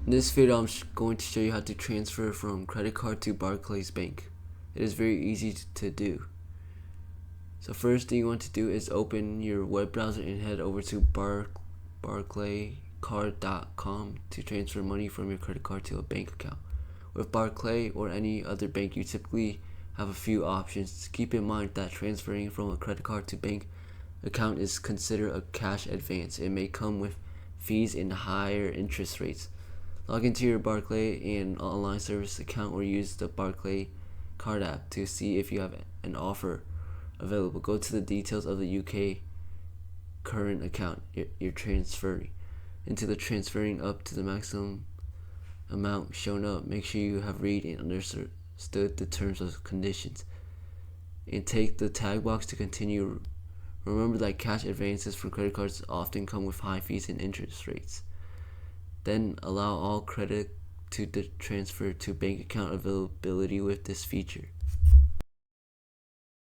In this video, I'm going to show you how to transfer from credit card to Barclays Bank. It is very easy to do. So first thing you want to do is open your web browser and head over to barclaycard.com to transfer money from your credit card to a bank account. With Barclays or any other bank, you typically have a few options. Keep in mind that transferring from a credit card to bank account is considered a cash advance. It may come with fees and higher interest rates. Log into your Barclays and online service account or use the Barclays card app to see if you have an offer available. Go to the details of the UK current account you're transferring into the transferring up to the maximum amount shown up. Make sure you have read and understood the terms and conditions and take the tag box to continue. Remember that cash advances from credit cards often come with high fees and interest rates. Then allow all credit to transfer to bank account availability with this feature.